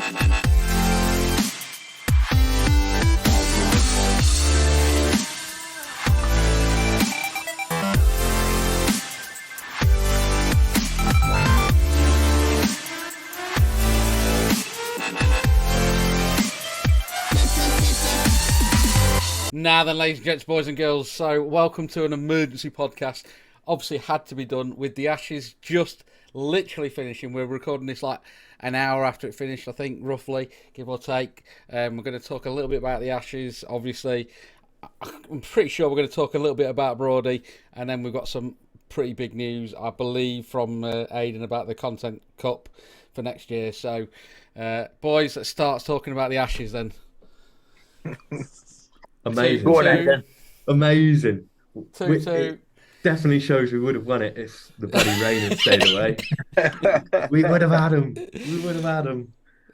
Now then, ladies and gents, boys and girls, so welcome to an emergency podcast. Obviously had to be done with the Ashes just literally finishing. We're recording this like an hour after it finished, I think, roughly, give or take. We're going to talk a little bit about the Ashes, obviously. I'm pretty sure we're going to talk a little bit about Brody, and then we've got some pretty big news, I believe, from Aidan about the Content Cup for next year. So, boys, let's start talking about the Ashes then. Amazing. Go on, Aidan. Amazing. 2-2. It definitely shows we would have won it if the bloody rain had stayed away. We would have had him.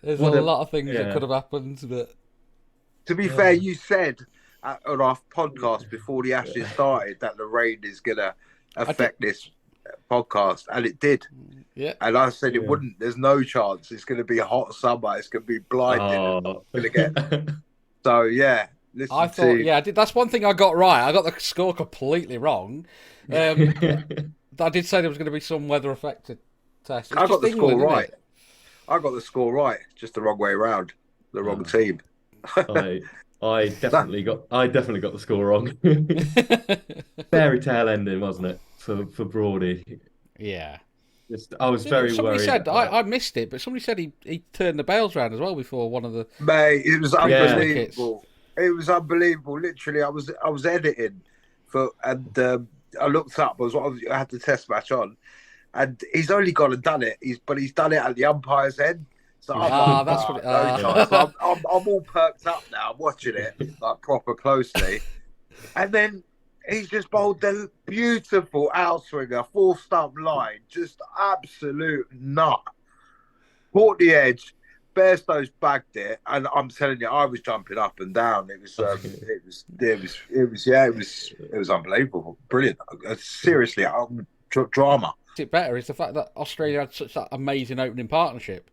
There's a lot of things that could have happened, but to be fair, you said on our podcast before the Ashes started that the rain is going to affect this podcast, and it did. Yeah. And I said it wouldn't. There's no chance. It's going to be a hot summer. It's going to be blinding. So, yeah. I did. That's one thing I got right. I got the score completely wrong. I did say there was going to be some weather affected test. I got the score right. I got the score right, just the wrong way around, the wrong team. I definitely got the score wrong. Fairy tale ending, wasn't it, for Brody? Yeah. I was very somebody worried. Said I missed it, but somebody said he turned the bails round as well before one of the. Mate, it was unbelievable. It was unbelievable. Literally, I was editing and I looked up. I had the test match on, and he's only gone and done it. He's done it at the umpire's end. So I'm all perked up now. I'm watching it like proper closely, and then he's just bowled the beautiful outswinger, 4-stump line, just absolute nut. Caught the edge. Bairstow's bagged it, and I'm telling you, I was jumping up and down. It was unbelievable, brilliant. Seriously, drama. It better is the fact that Australia had such that amazing opening partnership,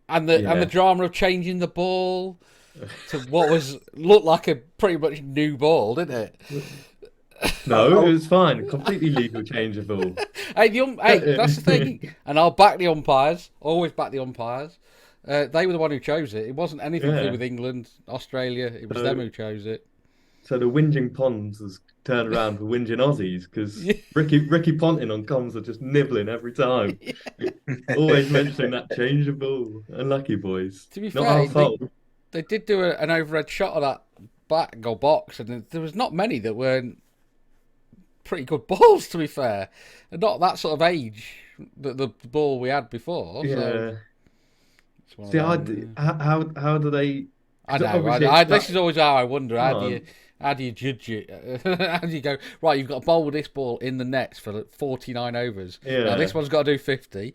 and the drama of changing the ball to what looked like a pretty much new ball, didn't it? No, it was fine. Completely legal change of ball. Hey, that's the thing. And I'll back the umpires. Always back the umpires. They were the one who chose it. It wasn't anything to do with England, Australia. It was them who chose it. So the whinging Ponds has turned around for whinging Aussies because Ricky Ponting on comms are just nibbling every time. Always mentioning that change of ball. Unlucky boys. To be fair, they did do an overhead shot of that back goal box, and there was not many that weren't pretty good balls, to be fair, and not that sort of age the ball we had before. Yeah. So. See, how do they? I know. This is always how I wonder. How do you judge it? How do you go, right, you've got to bowl this ball in the nets for 49 overs. Yeah. Now this one's got to do 50.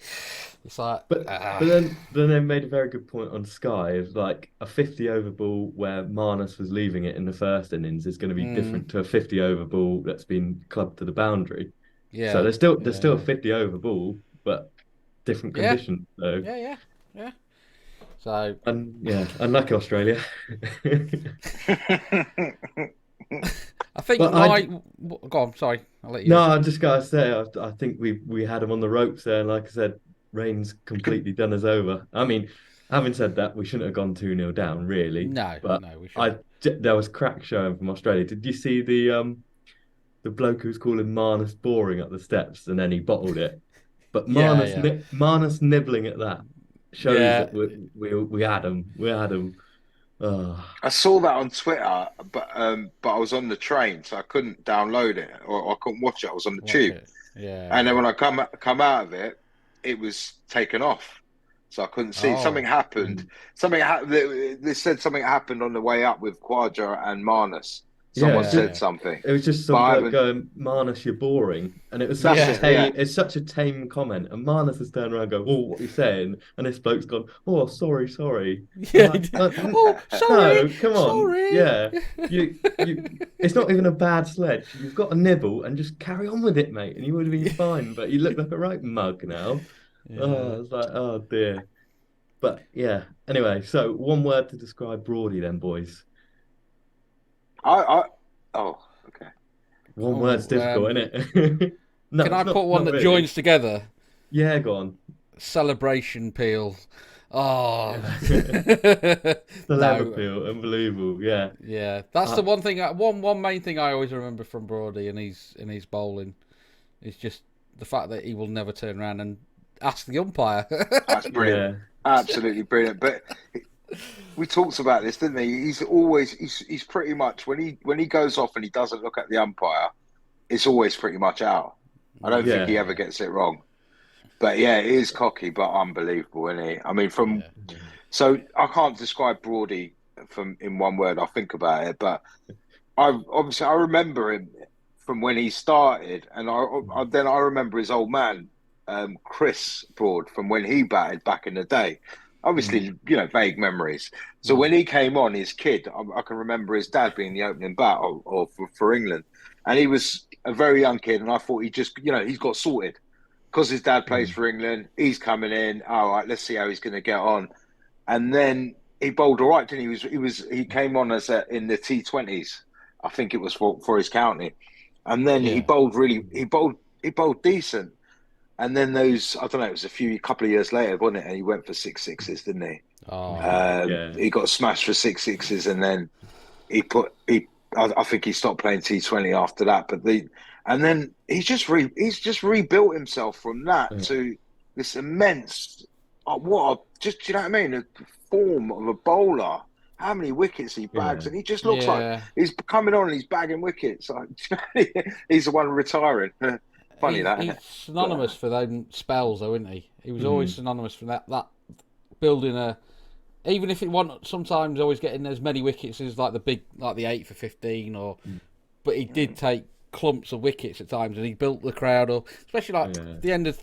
It's like, but then they made a very good point on Sky of like a 50-over ball where Marnus was leaving it in the first innings is going to be different to a 50-over ball that's been clubbed to the boundary. Yeah. So there's still a 50-over ball, but different conditions. So. Yeah. So unlucky Australia. I think go on. Sorry, I'll let you. No, I just gotta say, I think we had them on the ropes there, and like I said, rain's completely done us over. I mean, having said that, we shouldn't have gone 2-0 down, really. No, we shouldn't. There was crack showing from Australia. Did you see the bloke who's calling Marnus boring at the steps, and then he bottled it? But Marnus nibbling at that shows that we had him. We had him. I saw that on Twitter, but I was on the train, so I couldn't download it or I couldn't watch it. I was on the tube. Yeah. And then when I come out of it, it was taken off, so I couldn't see. Something happened. They said something happened on the way up with Quadra and Marnus. Someone said something. It was just someone going, Marnus, you're boring. And it was it's such a tame comment. And Marnus has turned around and go, oh, what are you saying? And this bloke's gone, oh, sorry. Yeah. Oh, sorry. No, come on. Sorry. Yeah. It's not even a bad sledge. You've got a nibble and just carry on with it, mate. And you would have been fine. But you look like a right mug now. Yeah. Oh, I was like, oh, dear. But yeah, anyway, so one word to describe Broady then, boys. Oh, okay. One word's difficult, isn't it? No, Can it's I put one not that really. joins together? Yeah, go on. Celebration peel. Oh The leather no, peel, unbelievable. Yeah. yeah, that's the Uh, one thing. One main thing I always remember from Brody and his bowling is just the fact that he will never turn around and ask the umpire. That's brilliant. yeah. Absolutely brilliant. But we talked about this, didn't he? He's pretty much when he goes off and he doesn't look at the umpire, it's always pretty much out. I don't think Yeah. he ever gets it wrong. But yeah, it is cocky, but unbelievable, isn't he? I mean, so I can't describe Brody from in one word. I think about it, but I remember him from when he started, and then I remember his old man, Chris Broad, from when he batted back in the day. Obviously, vague memories. So when he came on, his kid, I can remember his dad being the opening bat for England, and he was a very young kid, and I thought he's got sorted because his dad plays for England. He's coming in. All right, let's see how he's going to get on. And then he bowled all right, didn't he? He came on in the T20s. I think it was for his county, and then he bowled decent. And then I don't know, it was a couple of years later, wasn't it? And he went for 6 sixes, didn't he? He got smashed for 6 sixes, and then I think he stopped playing T20 after that. And then he's just rebuilt himself from that to this immense, do you know what I mean? A form of a bowler. How many wickets he bags, and he just looks like he's coming on and he's bagging wickets. He's the one retiring. Funny he's synonymous for them spells, though, isn't he? He was always synonymous for that building even if it wasn't sometimes always getting as many wickets as like the 8 for 15 but he did take clumps of wickets at times, and he built the crowd up, especially the end of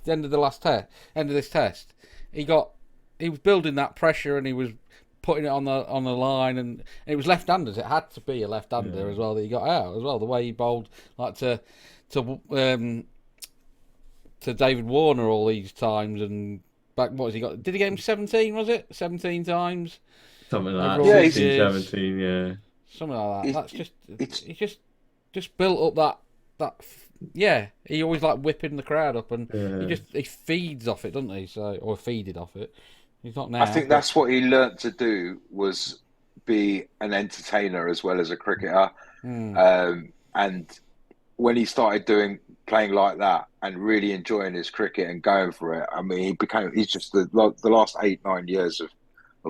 this test. He was building that pressure, and he was putting it on the line, and it was left-handers. It had to be a left-hander as well that he got out as well. The way he bowled to David Warner all these times, and back what has he got? Did he get him 17? Was it 17 times? Something like that. 16, 17, yeah. Something like that. He just built up that. Yeah, he always like whipping the crowd up, and he feeds off it, doesn't he? Or feeded off it. He's not now. I think that's what he learnt to do, was be an entertainer as well as a cricketer. And when he started playing like that and really enjoying his cricket and going for it, I mean, he's just the last 8-9 years of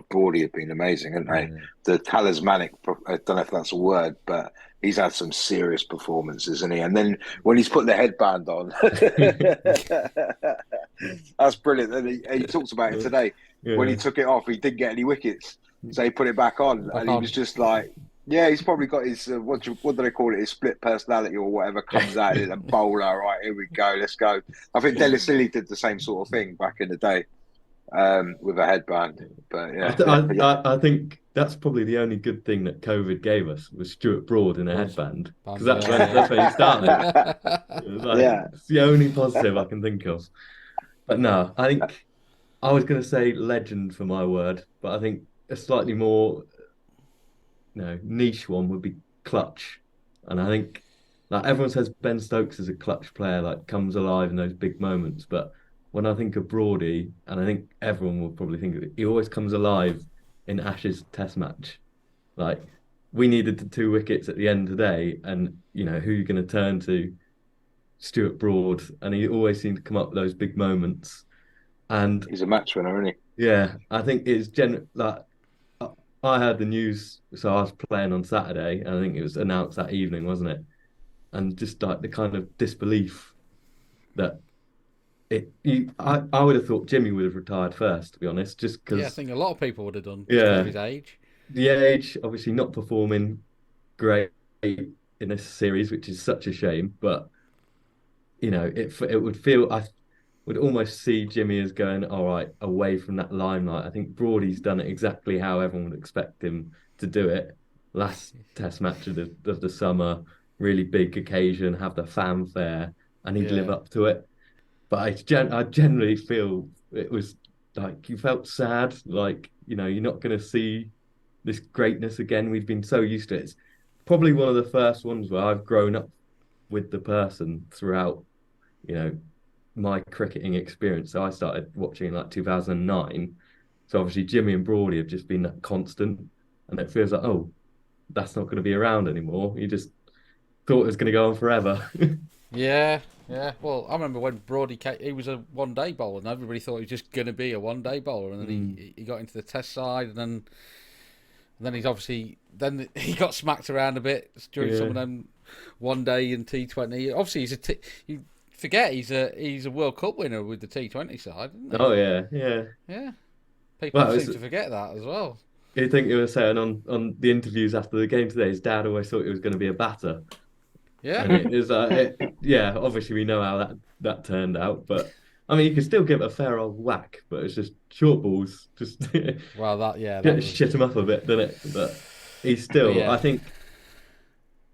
Broady have been amazing, haven't they? The talismanic, I don't know if that's a word, but he's had some serious performances, isn't he? And then when he's put the headband on, that's brilliant. And he talks about it today. When he took it off, he didn't get any wickets, so he put it back on, and he was just like, he's probably got his what do they call it? His split personality or whatever comes out in a bowler. Right, here we go, let's go. I think Delisle did the same sort of thing back in the day. With a headband, but I think that's probably the only good thing that COVID gave us was Stuart Broad in a headband, because that's where he started. It's the only positive I can think of. But no, I think I was going to say legend for my word, but I think a slightly more niche one would be clutch, and I think like everyone says Ben Stokes is a clutch player, like comes alive in those big moments, but when I think of Broady, and I think everyone will probably think of it, he always comes alive in Ashes Test match. Like, we needed the 2 wickets at the end of the day, and who are you going to turn to? Stuart Broad, and he always seemed to come up with those big moments. And he's a match winner, isn't he? Yeah, I think it's like I heard the news, so I was playing on Saturday, and I think it was announced that evening, wasn't it? And just like the kind of disbelief that. I would have thought Jimmy would have retired first, to be honest, just because. Yeah, I think a lot of people would have done because of his age. The age, obviously, not performing great in this series, which is such a shame. But it would feel I would almost see Jimmy as going all right away from that limelight. I think Broady's done it exactly how everyone would expect him to do it. Last Test match of the summer, really big occasion, have the fanfare, and he'd live up to it. But I generally feel it was like you felt sad, like you're not going to see this greatness again. We've been so used to it. It's probably one of the first ones where I've grown up with the person throughout, you know, my cricketing experience. So I started watching in like 2009. So obviously Jimmy and Broadie have just been that constant, and it feels like, oh, that's not going to be around anymore. You just thought it was going to go on forever. Yeah. Well, I remember when Broadie came, he was a one-day bowler, and everybody thought he was just going to be a one-day bowler, and then he got into the Test side, and then he's obviously he got smacked around a bit during some of them one-day and T20. Obviously, you forget he's a World Cup winner with the T20 side, isn't he? Oh yeah. People seem to forget that as well. You think he was saying on the interviews after the game today, his dad always thought he was going to be a batter. Yeah, and it is obviously we know how that turned out, but I mean you can still give it a fair old whack, but it's just short balls, just shit him up a bit, doesn't it? But he's still, I think,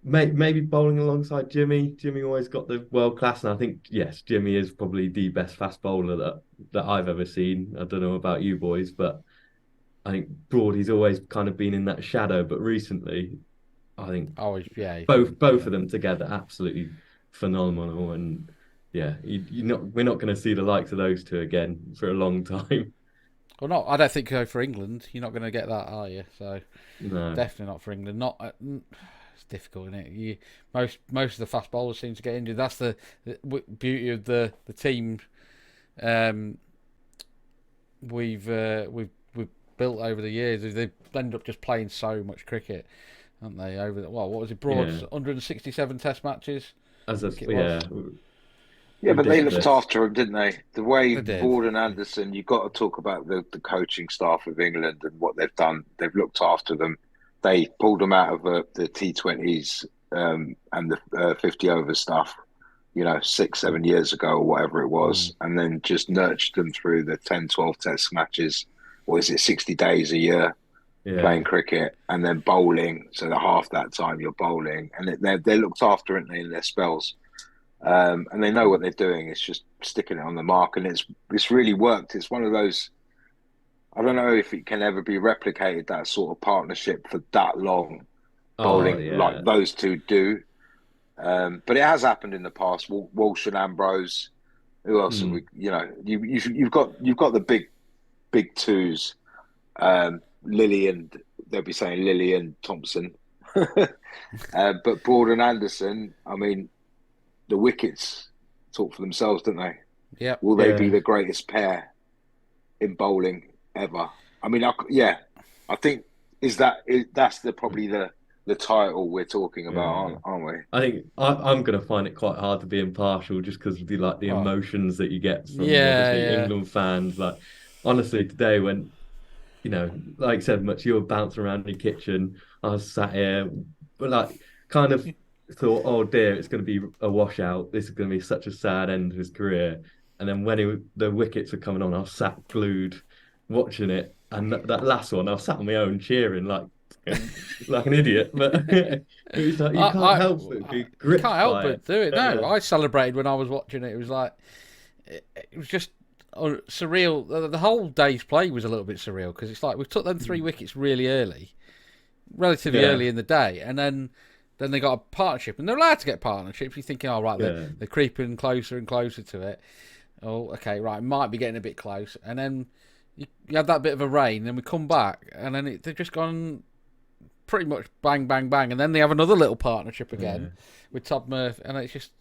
maybe bowling alongside Jimmy. Jimmy always got the world class, and I think yes, Jimmy is probably the best fast bowler that I've ever seen. I don't know about you boys, but I think Broadie's always kind of been in that shadow, but recently, I think both of them together absolutely phenomenal, and we're not going to see the likes of those two again for a long time. Well, not. I don't think so for England. You're not going to get that, are you? So no, definitely not for England. It's difficult, isn't it? Most of the fast bowlers seem to get injured. That's the beauty of the team we've built over the years. They've ended up just playing so much cricket, haven't they? Over what was it? Broad's 167 Test matches. Yeah, but they looked after him, didn't they? The way Broad and Anderson, you've got to talk about the coaching staff of England and what they've done. They've looked after them. They pulled them out of the T20s and the 50 over stuff, 6-7 years ago or whatever it was, and then just nurtured them through the 10-12 Test matches. Or is it 60 days a year playing cricket, and then bowling? So that half that time you're bowling, and they're looked after, aren't they, in their spells. And they know what they're doing. It's just sticking it on the mark, and it's really worked. It's one of those. I don't know if it can ever be replicated, that sort of partnership for that long, bowling like those two do. But it has happened in the past. Walsh and Ambrose. Who else? Have we, you've got the big twos. Lily and they'll be saying Lily and Thompson. But Broad and Anderson. I mean. The wickets talk for themselves, don't they? Yeah. Will they be the greatest pair in bowling ever? I mean, I think that's probably the title we're talking about, aren't we? I think I'm going to find it quite hard to be impartial just because of the emotions that you get from England fans. Like honestly, today when like I said, Mutz, you were bouncing around in the kitchen, I was sat here, but kind of. Thought, oh dear, it's going to be a washout. This is going to be such a sad end to his career. And then when the wickets were coming on, I was sat glued watching it. And that last one, I was sat on my own cheering like an idiot. But it was like you can't help but be gripped. Can't help but do it. No, I celebrated when I was watching it. It was like it was just surreal. The whole day's play was a little bit surreal because it's like we took them 3 wickets really early, relatively early in the day, and then they got a partnership, and they're allowed to get partnerships. You're thinking, they're creeping closer and closer to it. Oh, okay, right, might be getting a bit close. And then you have that bit of a rain, and then we come back, and then they've just gone pretty much bang, bang, bang. And then they have another little partnership again with Todd Murphy, and it's just...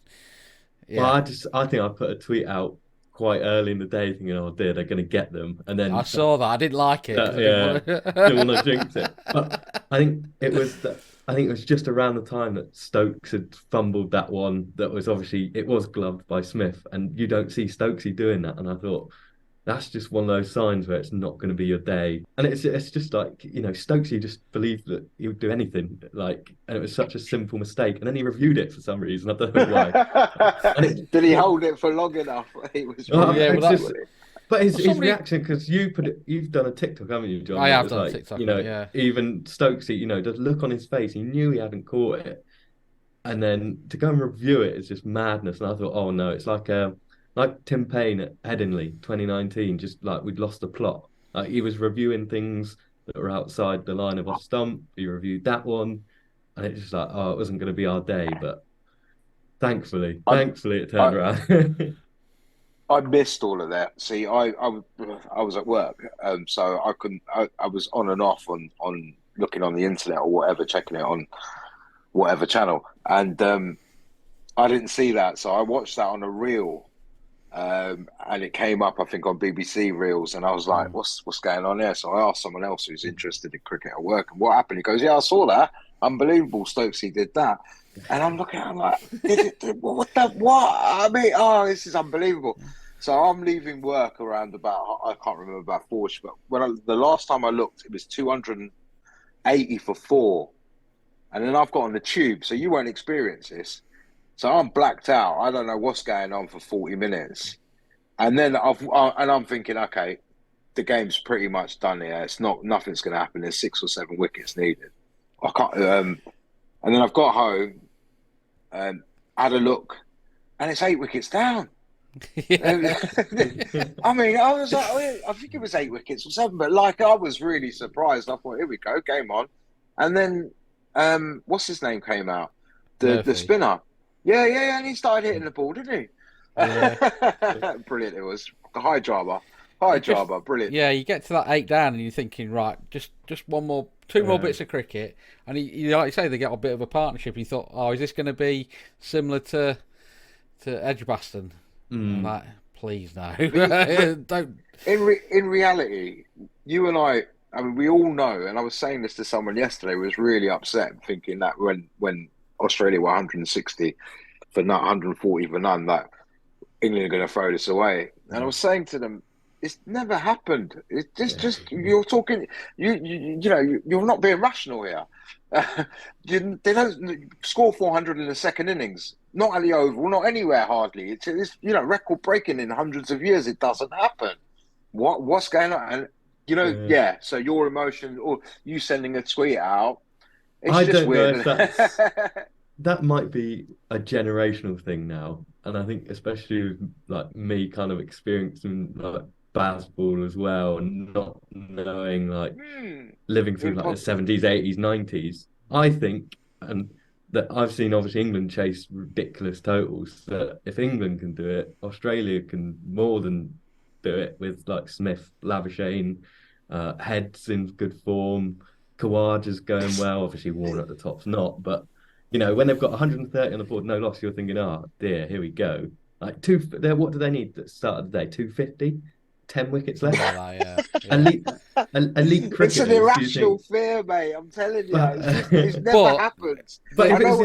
Yeah. Well, I think I put a tweet out quite early in the day thinking, oh dear, they're going to get them. And then... I saw that. I didn't like it. Didn't want to jinx it. But I think it was just around the time that Stokes had fumbled that one that was obviously, it was gloved by Smith, and you don't see Stokesy doing that. And I thought, that's just one of those signs where it's not going to be your day. And it's just like, Stokesy just believed that he would do anything, and it was such a simple mistake. And then he reviewed it for some reason. I don't know why. Did he hold it for long enough? It was But his reaction, because you've done a TikTok, haven't you, John? I have done a TikTok, even Stokesy, the look on his face, he knew he hadn't caught it. And then to go and review it is just madness. And I thought, oh no, it's like Like Tim Payne at Headingley 2019, just like we'd lost the plot. Like he was reviewing things that were outside the line of off stump. He reviewed that one, and it's just like, oh, it wasn't going to be our day. But thankfully it turned I, around. I missed all of that. See, I was at work, so I couldn't. I was on and off on looking on the internet or whatever, checking it on whatever channel, and I didn't see that. So I watched that on a reel, and it came up, I think, on BBC Reels, and I was like, "What's going on there?" So I asked someone else who's interested in cricket at work, and what happened? He goes, "Yeah, I saw that. Unbelievable, Stokesy did that." And I'm looking, I'm like, what? I mean, this is unbelievable. So I'm leaving work around about, I can't remember, about 4, but the last time I looked, it was 280 for 4. And then I've got on the tube, so you won't experience this. So I'm blacked out. I don't know what's going on for 40 minutes. And then I'm thinking, okay, the game's pretty much done here. Nothing's going to happen. There's 6 or 7 wickets needed. I can't, and then I've got home, had a look, and it's 8 wickets down. I mean, I was like, I think it was 8 wickets or 7, but like I was really surprised. I thought, here we go, game on. And then, what's his name came out? The spinner. Yeah, and he started hitting the ball, didn't he? Yeah. Brilliant it was. The high driver, brilliant. Yeah, you get to that 8 down and you're thinking, right, just one more, 2 more bits of cricket, and like you say, they get a bit of a partnership. You thought, oh, is this going to be similar to Edgbaston? Like, please no, don't. In reality, you and I mean, we all know, and I was saying this to someone yesterday, was really upset, thinking that when Australia were 160 for none, 140 for none, that England are going to throw this away. And I was saying to them, it's never happened. It's just you're talking. You know you're not being rational here. They don't score 400 in the second innings. Not at the Oval, not anywhere hardly. It's record breaking in hundreds of years. It doesn't happen. What's going on? And so your emotion or you sending a tweet out. I don't know if that's that might be a generational thing now, and I think especially with like me kind of experiencing like baseball as well, and not knowing like living through like the 70s, 80s, 90s. I think, and that I've seen obviously England chase ridiculous totals. That if England can do it, Australia can more than do it with like Smith, Labuschagne, Head's in good form, Khawaja's going well. Obviously Warner at the top's not, but when they've got 130 on the board, no loss, you're thinking, oh dear, here we go. Like what do they need at the start of the day? 250? 10 wickets left. Elite cricket. It's an irrational fear, mate. I'm telling you, it's never happened. But if it was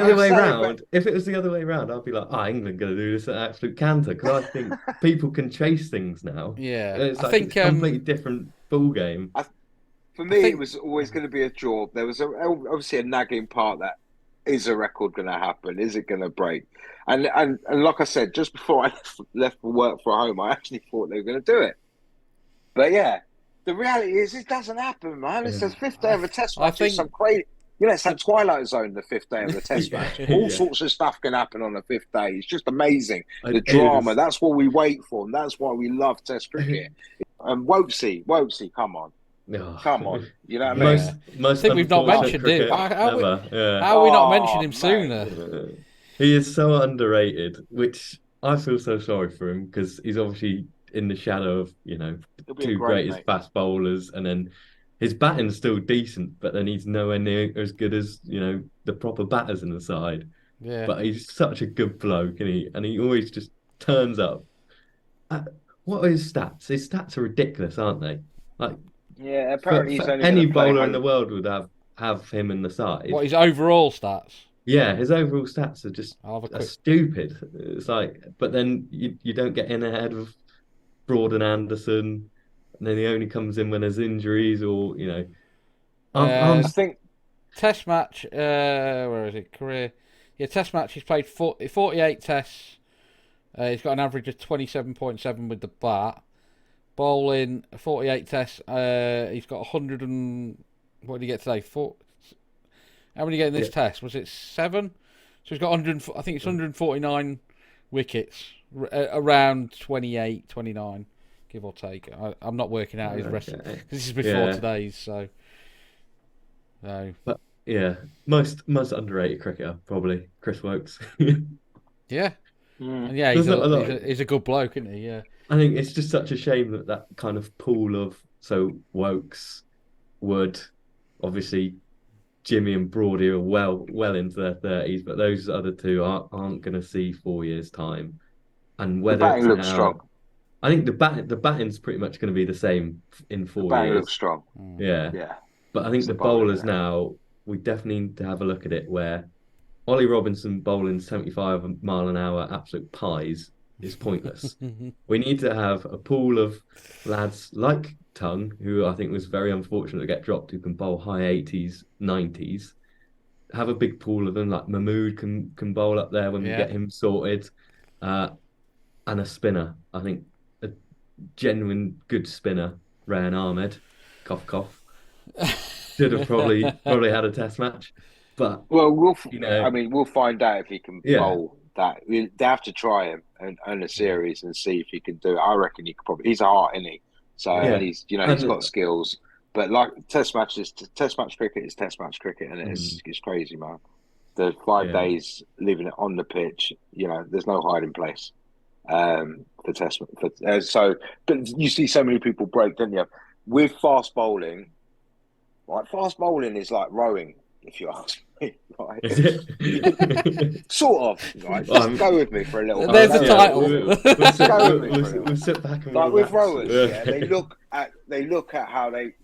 the other way around, I'd be like, England going to do this at absolute canter, because I think people can chase things now. Yeah, it's like it's a completely different ball game. For me, it was always going to be a draw. There was obviously a nagging part that is a record going to happen? Is it going to break? And like I said, just before I left for work for home, I actually thought they were going to do it. But yeah, the reality is it doesn't happen, man. It's the 5th day of a test match. It's some crazy, it's that Twilight Zone, the 5th day of the test match. All sorts of stuff can happen on the 5th day. It's just amazing. The drama, that's what we wait for, and that's why we love test cricket. Wopesy, come on. Oh. Come on. You know what I mean? I think we've not mentioned him. How are we not mentioned him sooner? He is so underrated, which I feel so sorry for him, because he's obviously in the shadow of, 2 greatest fast bowlers, and then his batting's still decent, but then he's nowhere near as good as, the proper batters in the side. Yeah. But he's such a good bloke, and he always just turns up. What are his stats? His stats are ridiculous, aren't they? Like, yeah, apparently he's only any bowler in the world would have him in the side. What, his overall stats? Yeah, his overall stats are just stupid. It's like, but then you don't get in ahead of Broad and Anderson, and then he only comes in when there's injuries, or I think Test match. Where is it? Career. Yeah, Test match. He's played 48 tests. He's got an average of 27.7 with the bat. Bowling 48 tests. He's got 100 and what did he get today? 4. How many get in this test? Was it 7? So he's got 100. I think it's 149 wickets. around 28, 29, give or take. I'm not working out his wrestling because this is before today's. So. But yeah, most underrated cricketer probably Chris Wokes. Yeah. And yeah, he's a good bloke, isn't he? Yeah. I think it's just such a shame that kind of pool of Wokes, Wood, obviously Jimmy and Broady are well into their 30s, but those other two aren't going to see 4 years time. And whether the batting looks strong. I think the batting's pretty much going to be the same in 4 years. The batting looks strong. Yeah. But I think the bowlers now, we definitely need to have a look at it where Ollie Robinson bowling 75 mile an hour absolute pies is pointless. We need to have a pool of lads like Tongue, who I think was very unfortunate to get dropped, who can bowl high 80s, 90s. Have a big pool of them, like Mahmood can bowl up there when we get him sorted. And a spinner. I think a genuine good spinner, Rayan Ahmed, cough cough. Should have probably had a test match, but we'll find out if he can bowl that. They have to try him in a series and see if he can do it. I reckon he could probably. He's a heart, isn't he? So he's got skills. But like test match cricket is test match cricket, and it's crazy, man. The 5 days leaving it on the pitch, there's no hiding place for test. But you see so many people break, don't you? With fast bowling. Right, fast bowling is like rowing, if you ask me. Right? Is it? Sort of. Right, just go with me for a little. There's the title. We'll sit back and like with rowers, they look at how their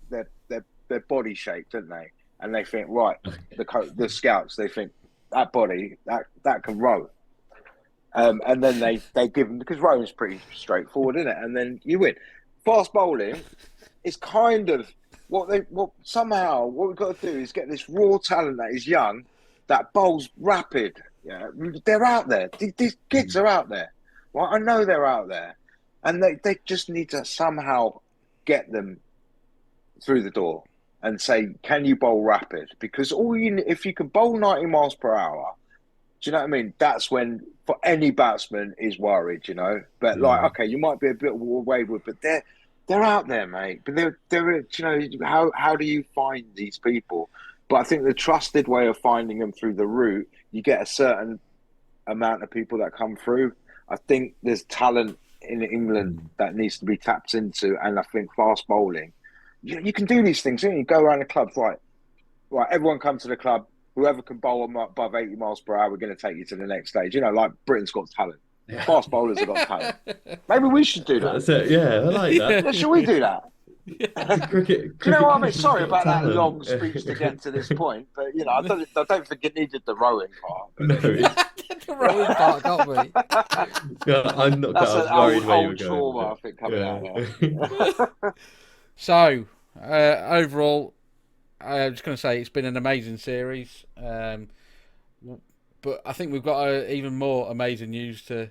body shape, don't they? And they think, right, the scouts, they think that body that can row. And then they give them, because rowing's pretty straightforward, isn't it? And then you win. Fast bowling is kind of. What we've got to do is get this raw talent that is young, that bowls rapid. Yeah, they're out there. These kids are out there. Well, I know they're out there, and they just need to somehow get them through the door and say, "Can you bowl rapid?" Because if you can bowl 90 miles per hour, do you know what I mean? That's when for any batsman is worried, But okay, you might be a bit wayward, but they're out there, mate. But they're how do you find these people? But I think the trusted way of finding them through the route, you get a certain amount of people that come through. I think there's talent in England that needs to be tapped into, and I think fast bowling, you can do these things. You go around the clubs, right? Everyone come to the club. Whoever can bowl above 80 miles per hour, we're going to take you to the next stage. Like Britain's Got Talent. Yeah. Fast bowlers have got talent. Maybe we should do that. That's it. Yeah, I like that. Should we do that? Cricket, do you know what I mean? Sorry about that long speech to get to this point, but I don't think it needed the rowing part. No, the rowing part got me. Yeah, I'm not. That's an old trauma, I think, coming out there. So overall, I was just going to say it's been an amazing series. But I think we've got even more amazing news to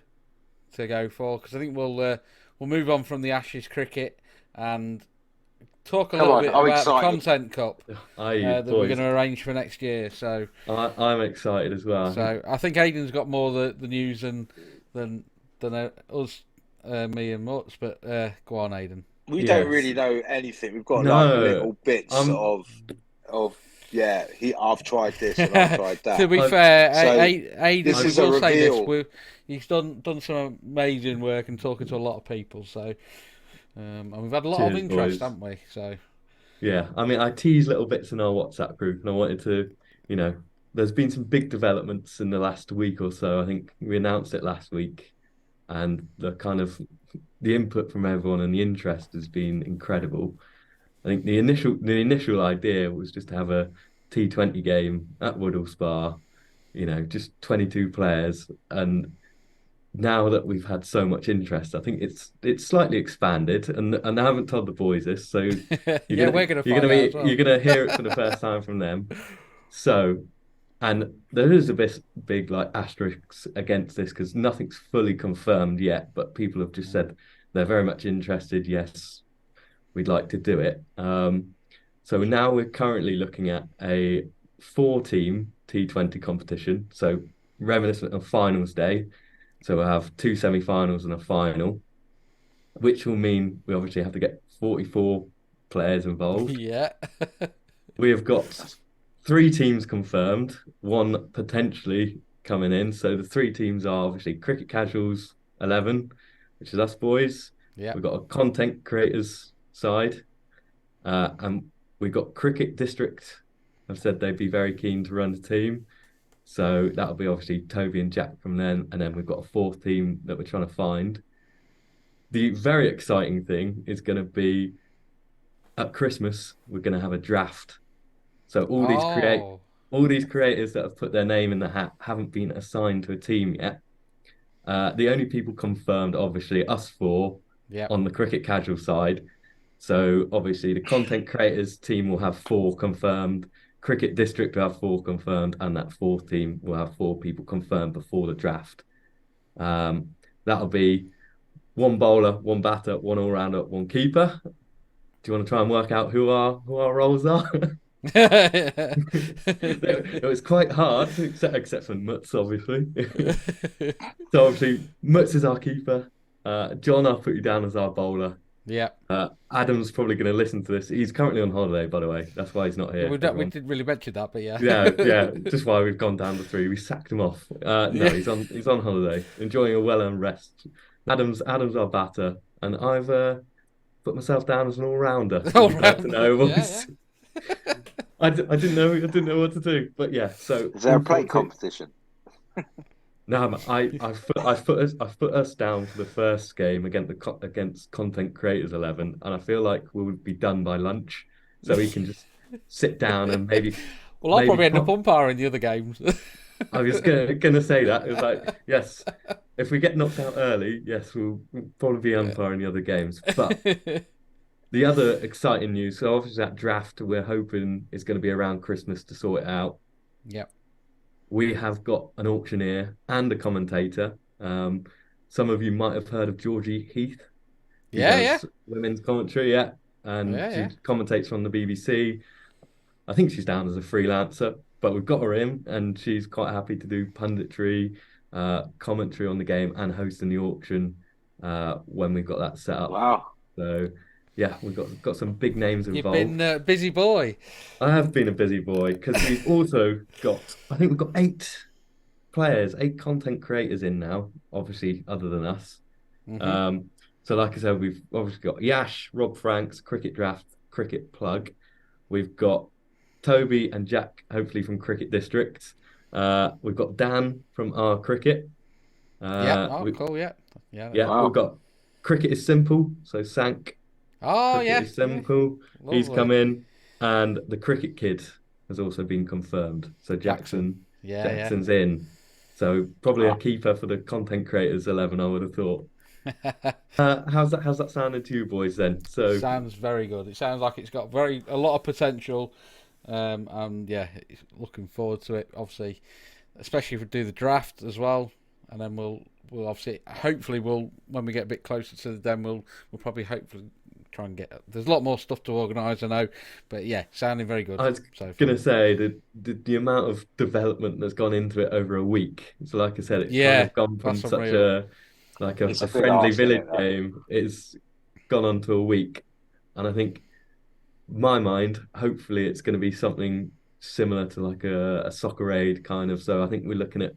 go for, because I think we'll move on from the Ashes cricket and talk a little bit about the Content Cup that we're going to arrange for next year. So I'm excited as well. So I think Aidan's got more the news than us, me and Mutz. But go on, Aidan. We don't really know anything. We've got little bits of. Yeah, I've tried this and I've tried that. To be fair, Aidan, this is a reveal. He's done some amazing work and talking to a lot of people. So, and we've had a lot of interest, haven't we? So, yeah, I mean, I tease little bits in our WhatsApp group, and I wanted to, there's been some big developments in the last week or so. I think we announced it last week, and the input from everyone and the interest has been incredible. I think the initial idea was just to have a T20 game at Woodall Spa, just 22 players. And now that we've had so much interest, I think it's slightly expanded. And I haven't told the boys this, so we're gonna you're gonna hear it for the first time from them. So, and there is a big asterisk against this because nothing's fully confirmed yet, but people have just said they're very much interested. Yes, we'd like to do it. So now we're currently looking at a 4-team T20 competition. So reminiscent of finals day, So we'll have 2 semi-finals and a final, which will mean we obviously have to get 44 players involved. Yeah. We have got 3 teams confirmed, 1 potentially coming in. So the 3 teams are obviously Cricket Casuals 11, which is us boys. Yeah. We've got a content creators side, and we've got Cricket District. Have said they'd be very keen to run the team. So that'll be obviously Toby and Jack from then, and then we've got a 4th team that we're trying to find. The very exciting thing is going to be at Christmas, we're going to have a draft. So all these creators that have put their name in the hat haven't been assigned to a team yet. The only people confirmed, obviously, us 4 on the Cricket Casual side. So obviously the content creators team will have 4 confirmed, Cricket District will have 4 confirmed, and that 4th team will have 4 people confirmed before the draft. That'll be 1 bowler, 1 batter, 1 all-rounder, 1 keeper. Do you want to try and work out who our roles are? It was quite hard, except for Mutz, obviously. So obviously Mutz is our keeper. John, I'll put you down as our bowler. Yeah. Adam's probably going to listen to this. He's currently on holiday, by the way. That's why he's not here. We didn't really mention that, but yeah. Yeah. Just why we've gone down to 3. We sacked him off. No, he's on holiday, enjoying a well-earned rest. Adam's our batter, and I've put myself down as an all-rounder. I didn't know what to do, but yeah. So is there a play competition? No, I've put us down for the first game against Content Creators 11, and I feel like we'll be done by lunch, so we can just sit down and maybe. Well, I'll probably end up umpiring the other games. I was gonna say that. It was like, yes, if we get knocked out early, yes, we'll probably be umpiring the other games. But the other exciting news, so obviously that draft we're hoping is going to be around Christmas to sort it out. Yep. We have got an auctioneer and a commentator. Some of you might have heard of Georgie Heath. Yeah. Women's commentary, yeah. And she commentates from the BBC. I think she's down as a freelancer, but we've got her in, and she's quite happy to do punditry, commentary on the game, and hosting the auction when we've got that set up. Wow. So yeah, we've got some big names involved. You've been a busy boy. I have been a busy boy because we've also got, I think we've got 8 players, 8 content creators in now, obviously other than us. Mm-hmm. So like I said, we've obviously got Yash, Rob Franks, Cricket Draft, Cricket Plug. We've got Toby and Jack, hopefully from Cricket District. We've got Dan from our Cricket. Cool, yeah. Wow. We've got Cricket is Simple, so Sank. Cricket is Simple. Yeah. He's come in, and the Cricket Kid has also been confirmed. So Jackson's in. So probably a keeper for the content creators 11, I would have thought. How's that sounding to you boys then? So sounds very good. It sounds like it's got a lot of potential. And yeah, looking forward to it. Obviously, especially if we do the draft as well, and then we'll obviously hopefully when we get a bit closer to them we'll probably hopefully try and get. There's a lot more stuff to organise, I know, but yeah, sounding very good. I was gonna say the amount of development that's gone into it over a week. So like I said, it's kind of gone from such a friendly village game. It's gone on to a week, and I think. My mind, hopefully it's going to be something similar to like a soccer aid kind of. So I think we're looking at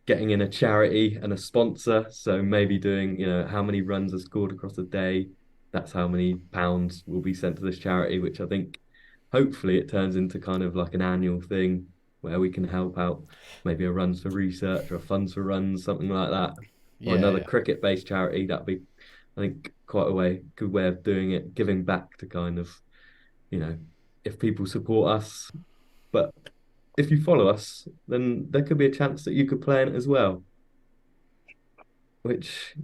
getting in a charity and a sponsor. So maybe doing, how many runs are scored across a day. That's how many pounds will be sent to this charity, which I think hopefully it turns into kind of like an annual thing where we can help out maybe a runs for research or a funds for runs, something like that. Or another cricket-based charity. That'd be, I think, quite a good way of doing it, giving back to kind of, if people support us, but if you follow us, then there could be a chance that you could play in it as well, which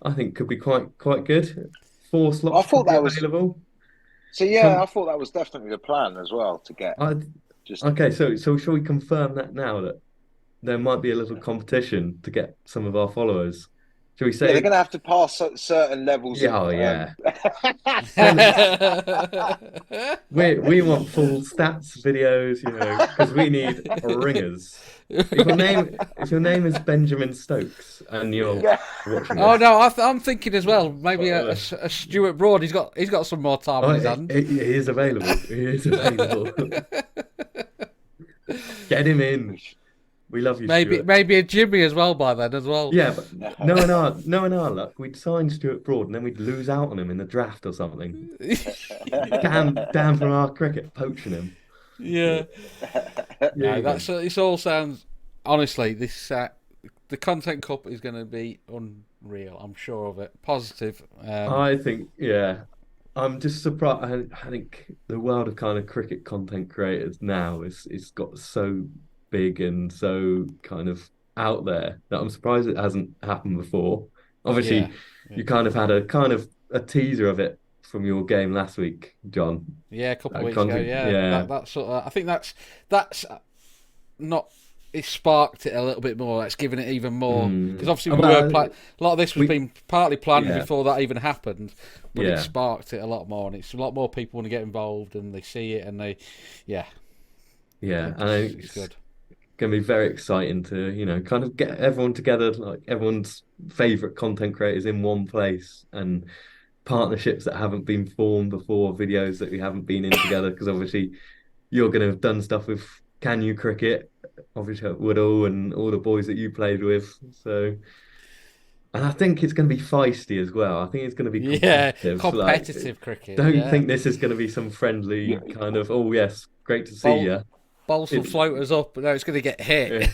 I think could be quite good. 4 slots. I thought that was available. So I thought that was definitely the plan as well to get. Okay, so shall we confirm that now that there might be a little competition to get some of our followers Shall we say? Yeah, they're going to have to pass certain levels. Yeah, we want full stats videos, because we need ringers. If your name is Benjamin Stokes and you're watching this, no, I'm thinking as well. Maybe a Stuart Broad. He's got some more time on his hand. He is available. He is available. Get him in. We love you. Maybe a Jimmy as well by then as well. Yeah, but no in our luck, we'd sign Stuart Broad and then we'd lose out on him in the draft or something. Dan from our cricket poaching him. Yeah. No, it all sounds. Honestly, this the Content Cup is going to be unreal. I'm sure of it. Positive. I think, yeah. I'm just surprised. I think the world of kind of cricket content creators now is got so big and so kind of out there that I'm surprised it hasn't happened before. Obviously, you kind of had a teaser of it from your game last week, John. Yeah, a couple of weeks ago. Yeah. That's sort of, I think that's not. It sparked it a little bit more. It's given it even more because obviously a lot of this was being partly planned before that even happened, but it sparked it a lot more, and it's a lot more people want to get involved and they see it and they, and it's good. Going to be very exciting to kind of get everyone together, like everyone's favorite content creators in one place, and partnerships that haven't been formed before, videos that we haven't been in together, because obviously you're going to have done stuff with Can You Cricket, obviously at Woodall and all the boys that you played with. So, and I think it's going to be feisty as well. I think it's going to be competitive cricket. Don't think this is going to be some friendly kind of, oh yes, great to see you. Bowl some floaters up, but no, it's going to get hit.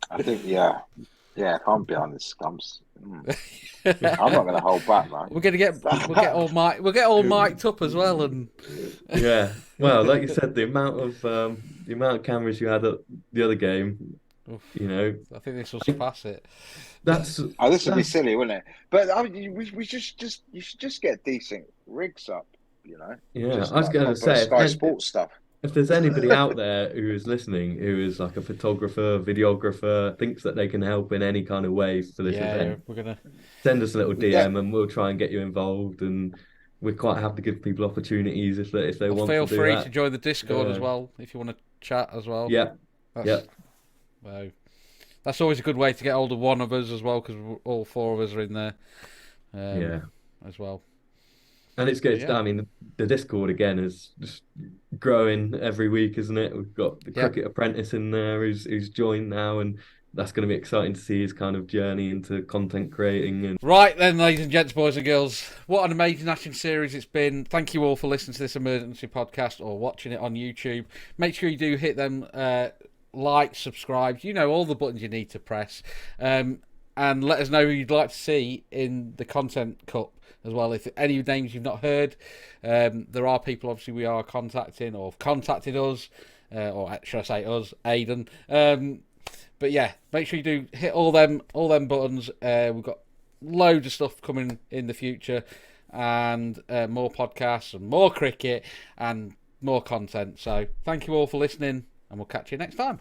I think, if I'm being honest, I'm not going to hold back, man. We'll get all mic'd up as well, and well, like you said, the amount of cameras you had at the other game, I think this will surpass it. This would be silly, wouldn't it? But I mean, you should just get decent rigs up, Yeah, I was going to say Sky Sports stuff. If there's anybody out there who is listening, who is like a photographer, videographer, thinks that they can help in any kind of way for this event, we're gonna send us a little DM and we'll try and get you involved. And we're quite happy to give people opportunities if they want to do that. Feel free to join the Discord as well if you want to chat as well. Well, that's always a good way to get hold of one of us as well, because all four of us are in there. As well. And it's good. I mean, the Discord again is just growing every week, isn't it? We've got the Cricket Apprentice in there who's joined now, and that's going to be exciting to see his kind of journey into content creating. And right then, ladies and gents, boys and girls, what an amazing Ashing series it's been. Thank you all for listening to this emergency podcast or watching it on YouTube. Make sure you do hit them like, subscribe, all the buttons you need to press, and let us know who you'd like to see in the Content Cup as well. If any names you've not heard, there are people obviously we are contacting or have contacted us, or should I say us, Aidan. But yeah, make sure you do hit all them buttons. We've got loads of stuff coming in the future, and more podcasts and more cricket and more content. So thank you all for listening, and we'll catch you next time.